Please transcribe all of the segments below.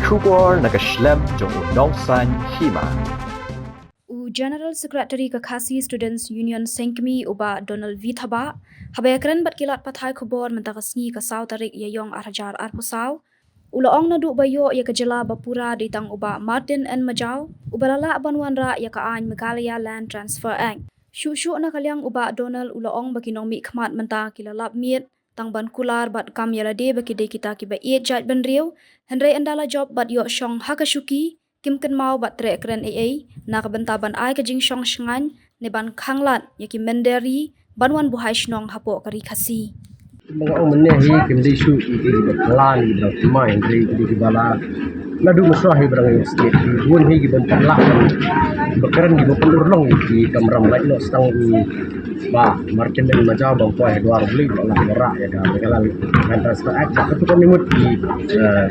Shubor nakaslem jong nongsan hima. General Secretary Kakasi Students Union Sengkmi uba Donald V Thaba habekren bat kilat pathai khobor mentakasni ka saw tarik yayong arhajar arpusaw ulaong nadu bayo ya kejela bapura ditang uba Martin N Majau ubalala banwanra ya ka ain Meghalaya Land Transfer Act shu na kalyang uba Donald ulaong bakinong mi khmat menta kilalap miet tang ban kular bat kam yalade bakide kita kiba iet jat benriu henry andala job bat yo shong hakashuki Kim Ken Mau bat tre kren AA na kabentaban ay kajing syong syangan ne ban khanglat yaki menderi banwan buhay shnong hapo kari kasi. Mga umane hi kim di shu di plan di bra mai di bala nadu musra hi bra ngi state bun hi giban la bakaran di bopun urlong di kamram lai no stang di ba Martin dan Majau bang ko Edward beli bala ora ya da Meghalaya Land Transfer Act itu kan nimut di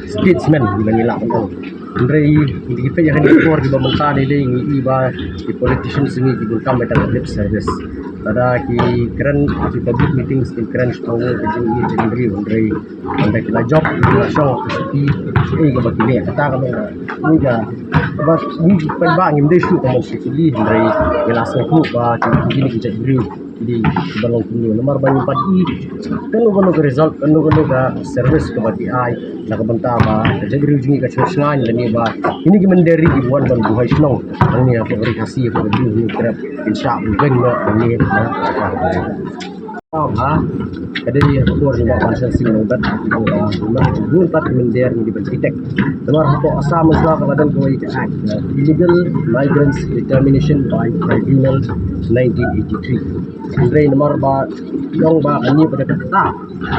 statesman di Manila kan Andre di kita yang di luar di bangsa ni ngi iba di politicians ni di bulkan metang lip service tada ki keren di public meetings di keren strong di Andre kita job show seperti ga bakile kata kami ni ga bas ni pa ngim de shu ko sekali Andre gelasnya ku ba kini kita beri di balong kuno nomor banyak padi kan result kan service ke bagi ai nak banta ba jadi ujungi ka chosngan dan ba ini gimanderi di buat ban buhay snong ini apa kasih apa di kerap insya Allah ini ada di keluar juga pasal sing obat bun pat mender di Bentek nomor hapo asam musla kabadan ko act illegal migrants determination by tribunal 1983 Andre nomor ba yang ba ani pada kata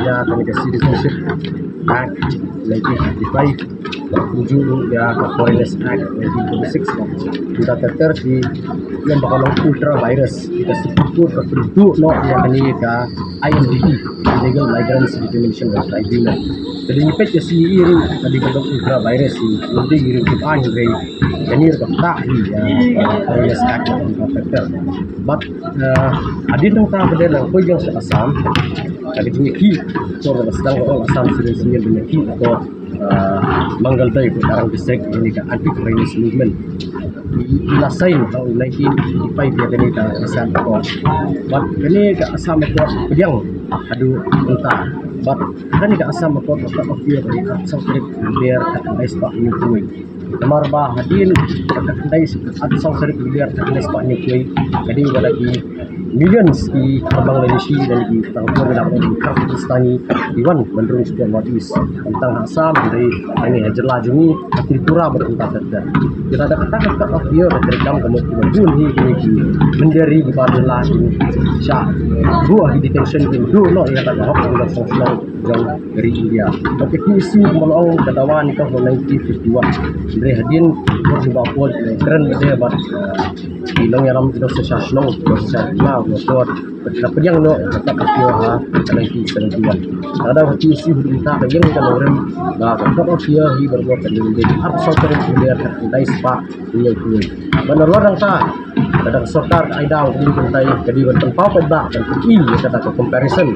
ya kami citizenship act 1955 tujuh ya Foreigners Act 1926 kita terti yang bakal ultra virus kita sebut tertentu no yang ini ka IMDT Illegal Migrants Determination by Tribunal jadi ini pet si iri tadi bentuk ultra virus si nanti iri kita Andre ini kata ya Foreigners Act 1955 but adin nang ta beda lang ko yang sa Assam kagi tinggi so sedang orang Assam sendiri banyak atau Manggal Day Kutarang District ini kan anti foreigners movement ilasain tahun 1985 ya kini ka Assam ko but kini ka Assam ko pedang adu entah but kini ka Assam ko of year dari Assam trip biar ka ispa ni kuwi kamar ba hadin ka dai Assam trip biar ka ispa ni kuwi jadi lagi millions di Abang Malaysia dan di Tangkor dalam di Kyrgyzstani Iwan Bandung Sudan Wadis tentang Assam dari ini Hajarlah Jungi Tripura berentah terdan kita ada kata-kata of year rekam kemudian bunyi ini menderi di Padilla ini Syah buah di detention in do no yang kata hok dan sosial yang dari India tapi kisi melong ketawan itu 1951 dari hadin bersama pol keren dia buat bilang yang ram itu sesasno sesasna motor tapi yang no tetap dia 1971 ada kisi berita yang kita orang bah tetap dia hi berbuat dengan absurd dia terkait spa dia itu benar orang tak ada sokar aidau di kentai jadi bertempau pada dan ini kata comparison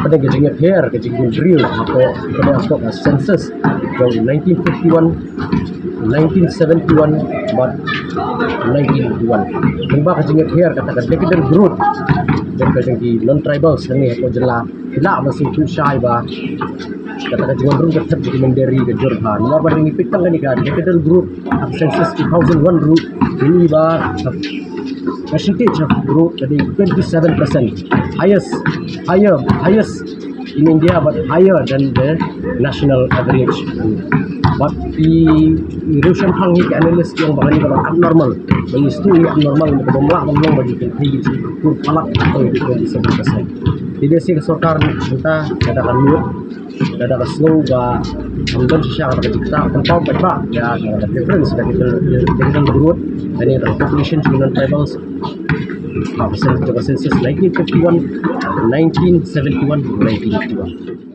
pada gejingat hair gejingat drill atau pada aspek census tahun 1951 1971 but 1981 lembah gejingat hair katakan decadent growth dan gejingat non tribals ini atau jela tidak masih susah ba katakan jangan dulu tetap jadi menderi ke Jordan nomor banding ipitang kan ikan decadent growth census 2001 group ini ba percentage of growth jadi 27% highest in India but higher than the national average but di Russian hang hik analyst yang bahkan ini abnormal mengistui abnormal untuk membelah memang bagi tinggi kur palak atau 27% tidak sih kesorkar kita katakan lu katakan slow ba ambil sisa kata kita tempau baik ya ada difference dari kita growth dan ini population dengan tribals census 1951 1971 1981